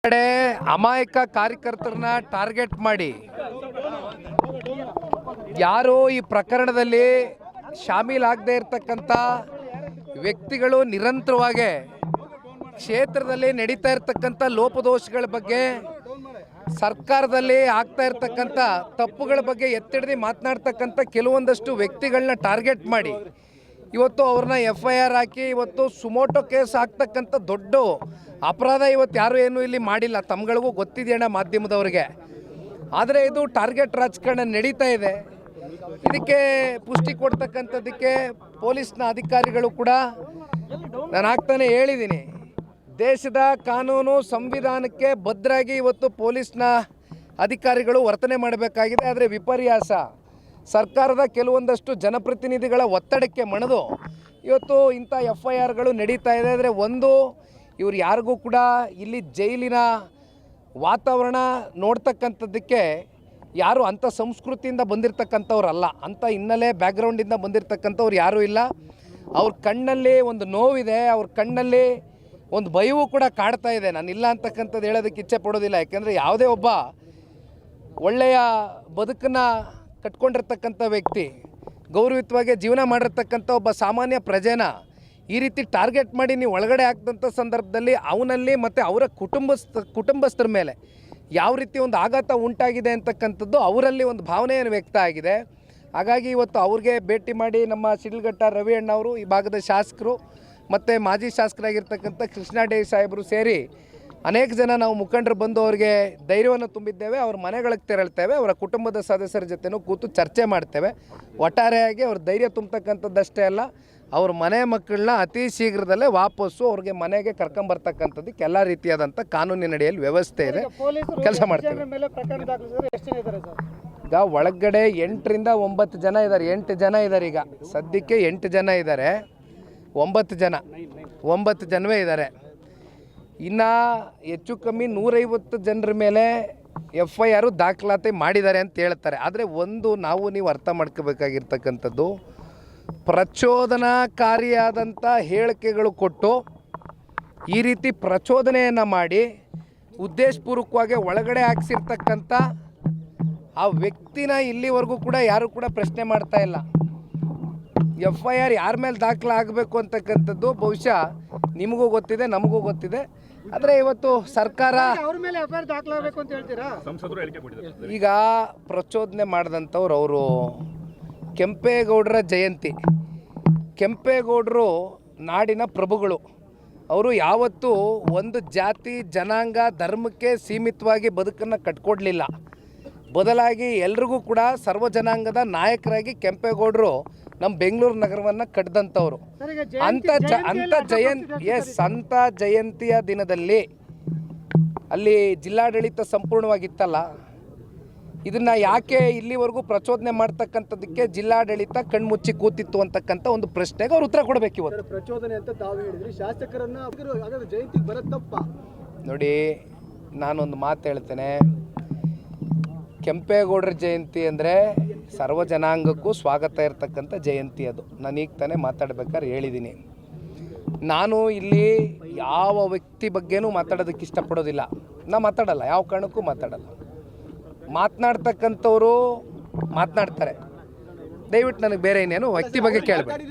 ಕಡೆ ಅಮಾಯಕ ಕಾರ್ಯಕರ್ತರನ್ನ ಟಾರ್ಗೆಟ್ ಮಾಡಿ ಯಾರು ಈ ಪ್ರಕರಣದಲ್ಲಿ ಶಾಮೀಲಾಗದೇ ಇರತಕ್ಕಂಥ ವ್ಯಕ್ತಿಗಳು ನಿರಂತರವಾಗಿ ಕ್ಷೇತ್ರದಲ್ಲಿ ನಡೀತಾ ಇರತಕ್ಕಂಥ ಲೋಪದೋಷಗಳ ಬಗ್ಗೆ, ಸರ್ಕಾರದಲ್ಲಿ ಆಗ್ತಾ ಇರತಕ್ಕಂಥ ತಪ್ಪುಗಳ ಬಗ್ಗೆ ಎತ್ತಿಡಿದು ಮಾತನಾಡ್ತಕ್ಕಂಥ ಕೆಲವೊಂದಷ್ಟು ವ್ಯಕ್ತಿಗಳನ್ನ ಟಾರ್ಗೆಟ್ ಮಾಡಿ ಇವತ್ತು ಅವ್ರನ್ನ FIR ಹಾಕಿ ಇವತ್ತು ಸುಮೋಟೋ ಕೇಸ್ ಹಾಕ್ತಕ್ಕಂಥ ದೊಡ್ಡ ಅಪರಾಧ ಇವತ್ತು ಯಾರು ಏನೂ ಇಲ್ಲಿ ಮಾಡಿಲ್ಲ. ತಮ್ಗಳಿಗೂ ಗೊತ್ತಿದೆಯಣ್ಣ ಮಾಧ್ಯಮದವ್ರಿಗೆ. ಆದರೆ ಇದು ಟಾರ್ಗೆಟ್ ರಾಜಕಾರಣ ನಡೀತಾ ಇದೆ. ಇದಕ್ಕೆ ಪುಷ್ಟಿ ಕೊಡ್ತಕ್ಕಂಥದ್ದಕ್ಕೆ ಪೊಲೀಸ್ನ ಅಧಿಕಾರಿಗಳು ಕೂಡ ನಾನು ಆಗ್ತಾನೆ ಹೇಳಿದ್ದೀನಿ, ದೇಶದ ಕಾನೂನು ಸಂವಿಧಾನಕ್ಕೆ ಬದ್ಧರಾಗಿ ಇವತ್ತು ಪೊಲೀಸ್ನ ಅಧಿಕಾರಿಗಳು ವರ್ತನೆ ಮಾಡಬೇಕಾಗಿದೆ. ಆದರೆ ವಿಪರ್ಯಾಸ ಸರ್ಕಾರದ ಕೆಲವೊಂದಷ್ಟು ಜನಪ್ರತಿನಿಧಿಗಳ ಒತ್ತಡಕ್ಕೆ ಮಣಿದು ಇವತ್ತು ಇಂಥ FIRಗಳು ನಡೀತಾ ಇದೆ. ಆದರೆ ಒಂದು, ಇವ್ರು ಯಾರಿಗೂ ಕೂಡ ಇಲ್ಲಿ ಜೈಲಿನ ವಾತಾವರಣ ನೋಡ್ತಕ್ಕಂಥದ್ದಕ್ಕೆ ಯಾರು ಅಂಥ ಸಂಸ್ಕೃತಿಯಿಂದ ಬಂದಿರತಕ್ಕಂಥವ್ರಲ್ಲ, ಅಂಥ ಹಿನ್ನೆಲೆ ಬ್ಯಾಕ್ಗ್ರೌಂಡಿಂದ ಬಂದಿರತಕ್ಕಂಥವ್ರು ಯಾರೂ ಇಲ್ಲ. ಅವ್ರ ಕಣ್ಣಲ್ಲಿ ಒಂದು ನೋವಿದೆ, ಅವ್ರ ಕಣ್ಣಲ್ಲಿ ಒಂದು ಭಯವೂ ಕೂಡ ಕಾಡ್ತಾ ಇದೆ. ನಾನು ಇಲ್ಲ ಅಂತಕ್ಕಂಥದ್ದು ಹೇಳೋದಕ್ಕೆ ಇಚ್ಛೆ ಪಡೋದಿಲ್ಲ. ಯಾಕೆಂದರೆ ಯಾವುದೇ ಒಬ್ಬ ಒಳ್ಳೆಯ ಬದುಕನ್ನು ಕಟ್ಕೊಂಡಿರ್ತಕ್ಕಂಥ ವ್ಯಕ್ತಿ, ಗೌರವಯುತವಾಗಿ ಜೀವನ ಮಾಡಿರ್ತಕ್ಕಂಥ ಒಬ್ಬ ಸಾಮಾನ್ಯ ಪ್ರಜೆನ ಈ ರೀತಿ ಟಾರ್ಗೆಟ್ ಮಾಡಿ ನೀವು ಒಳಗಡೆ ಹಾಕಿದಂಥ ಸಂದರ್ಭದಲ್ಲಿ ಅವನಲ್ಲಿ ಮತ್ತು ಅವರ ಕುಟುಂಬಸ್ಥರ ಮೇಲೆ ಯಾವ ರೀತಿ ಒಂದು ಆಘಾತ ಉಂಟಾಗಿದೆ ಅಂತಕ್ಕಂಥದ್ದು ಅವರಲ್ಲಿ ಒಂದು ಭಾವನೆಯನ್ನು ವ್ಯಕ್ತ ಆಗಿದೆ. ಹಾಗಾಗಿ ಇವತ್ತು ಅವ್ರಿಗೆ ಭೇಟಿ ಮಾಡಿ ನಮ್ಮ ಶಿಡ್ಲಘಟ್ಟ ರವಿ ಅಣ್ಣವರು, ಈ ಭಾಗದ ಶಾಸಕರು ಮತ್ತು ಮಾಜಿ ಶಾಸಕರಾಗಿರ್ತಕ್ಕಂಥ ಕೃಷ್ಣಾಡೆ ಸಾಹೇಬರು ಸೇರಿ ಅನೇಕ ಜನ ನಾವು ಮುಖಂಡರು ಬಂದು ಅವ್ರಿಗೆ ಧೈರ್ಯವನ್ನು ತುಂಬಿದ್ದೇವೆ. ಅವ್ರ ಮನೆಗಳಿಗೆ ತೆರಳ್ತೇವೆ, ಅವರ ಕುಟುಂಬದ ಸದಸ್ಯರ ಜೊತೆನೂ ಕೂತು ಚರ್ಚೆ ಮಾಡ್ತೇವೆ. ಒಟ್ಟಾರೆಯಾಗಿ ಅವ್ರ ಧೈರ್ಯ ತುಂಬತಕ್ಕಂಥದ್ದಷ್ಟೇ ಅಲ್ಲ, ಅವ್ರ ಮನೆ ಮಕ್ಕಳನ್ನ ಅತಿ ಶೀಘ್ರದಲ್ಲೇ ವಾಪಸ್ಸು ಅವ್ರಿಗೆ ಮನೆಗೆ ಕರ್ಕೊಂಬರ್ತಕ್ಕಂಥದ್ದಕ್ಕೆ ಎಲ್ಲ ರೀತಿಯಾದಂಥ ಕಾನೂನಿನಡಿಯಲ್ಲಿ ವ್ಯವಸ್ಥೆ ಇದೆ, ಕೆಲಸ ಮಾಡ್ತೇವೆ. ಈಗ ಒಳಗಡೆ 8ರಿಂದ 9 ಜನ ಇದ್ದಾರೆ. 8 ಜನ ಇದ್ದಾರೆ. ಈಗ ಸದ್ಯಕ್ಕೆ 8 ಜನ ಇದ್ದಾರೆ. 9 ಜನವೇ ಇದ್ದಾರೆ. ಇನ್ನು ಹೆಚ್ಚು ಕಮ್ಮಿ 150 ಜನರ ಮೇಲೆ FIR ದಾಖಲಾತಿ ಮಾಡಿದ್ದಾರೆ ಅಂತ ಹೇಳ್ತಾರೆ. ಆದರೆ ಒಂದು ನೀವು ಅರ್ಥ ಮಾಡ್ಕೋಬೇಕಾಗಿರ್ತಕ್ಕಂಥದ್ದು, ಪ್ರಚೋದನಾಕಾರಿಯಾದಂಥ ಹೇಳಿಕೆಗಳು ಕೊಟ್ಟು ಈ ರೀತಿ ಪ್ರಚೋದನೆಯನ್ನು ಮಾಡಿ ಉದ್ದೇಶಪೂರ್ವಕವಾಗಿ ಒಳಗಡೆ ಹಾಕ್ಸಿರ್ತಕ್ಕಂಥ ಆ ವ್ಯಕ್ತಿನ ಇಲ್ಲಿವರೆಗೂ ಕೂಡ ಯಾರೂ ಕೂಡ ಪ್ರಶ್ನೆ ಮಾಡ್ತಾ ಇಲ್ಲ. FIR ಯಾರ ಮೇಲೆ ದಾಖಲಾಗಬೇಕು ಅಂತಕ್ಕಂಥದ್ದು ಬಹುಶಃ ನಿಮಗೂ ಗೊತ್ತಿದೆ, ನಮಗೂ ಗೊತ್ತಿದೆ. ಆದರೆ ಇವತ್ತು ಸರ್ಕಾರ ಈಗ ಪ್ರಚೋದನೆ ಮಾಡಿದಂಥವ್ರು ಅವರು ಕೆಂಪೇಗೌಡರ ಜಯಂತಿ. ಕೆಂಪೇಗೌಡರು ನಾಡಿನ ಪ್ರಭುಗಳು. ಅವರು ಯಾವತ್ತೂ ಒಂದು ಜಾತಿ ಜನಾಂಗ ಧರ್ಮಕ್ಕೆ ಸೀಮಿತವಾಗಿ ಬದುಕನ್ನು ಕಟ್ಕೊಡ್ಲಿಲ್ಲ. ಬದಲಾಗಿ ಎಲ್ರಿಗೂ ಕೂಡ ಸರ್ವ ಜನಾಂಗದ ನಾಯಕರಾಗಿ ಕೆಂಪೇಗೌಡರು ನಮ್ಮ ಬೆಂಗಳೂರು ನಗರವನ್ನು ಕಟ್ಟಿದಂಥವ್ರು. ಅಂಥ ಜಯಂತಿಯ ದಿನದಲ್ಲಿ ಅಲ್ಲಿ ಜಿಲ್ಲಾಡಳಿತ ಸಂಪೂರ್ಣವಾಗಿತ್ತಲ್ಲ, ಇದನ್ನು ಯಾಕೆ ಇಲ್ಲಿವರೆಗೂ ಪ್ರಚೋದನೆ ಮಾಡ್ತಕ್ಕಂಥದ್ದಕ್ಕೆ ಜಿಲ್ಲಾಡಳಿತ ಕಣ್ಮುಚ್ಚಿ ಕೂತಿತ್ತು ಅಂತಕ್ಕಂಥ ಒಂದು ಪ್ರಶ್ನೆಗೆ ಅವ್ರು ಉತ್ತರ ಕೊಡಬೇಕು. ಇವತ್ತು ಪ್ರಚೋದನೆ ಅಂತ ತಾವು ಹೇಳಿದ್ರಿ, ಶಾಸಕರನ್ನ ಜಯಂತಿಗೆ ಬರತ್ತಪ್ಪ. ನೋಡಿ, ನಾನೊಂದು ಮಾತು ಹೇಳ್ತೇನೆ. ಕೆಂಪೇಗೌಡರ ಜಯಂತಿ ಅಂದರೆ ಸರ್ವ ಜನಾಂಗಕ್ಕೂ ಸ್ವಾಗತ ಇರತಕ್ಕಂಥ ಜಯಂತಿ. ಅದು ನಾನು ಈಗ ತಾನೇ ಮಾತಾಡ್ಬೇಕಾದ್ರೆ ಹೇಳಿದ್ದೀನಿ. ನಾನು ಇಲ್ಲಿ ಯಾವ ವ್ಯಕ್ತಿ ಬಗ್ಗೆನೂ ಮಾತಾಡೋದಕ್ಕೆ ಇಷ್ಟಪಡೋದಿಲ್ಲ. ನಾನು ಮಾತಾಡಲ್ಲ, ಯಾವ ಕಾರಣಕ್ಕೂ ಮಾತಾಡಲ್ಲ. ಮಾತನಾಡ್ತಕ್ಕಂಥವ್ರು ಮಾತನಾಡ್ತಾರೆ. ದಯವಿಟ್ಟು ನನಗೆ ಬೇರೆ ಇನ್ನೇನು ವ್ಯಕ್ತಿ ಬಗ್ಗೆ ಕೇಳಬೇಡಿ.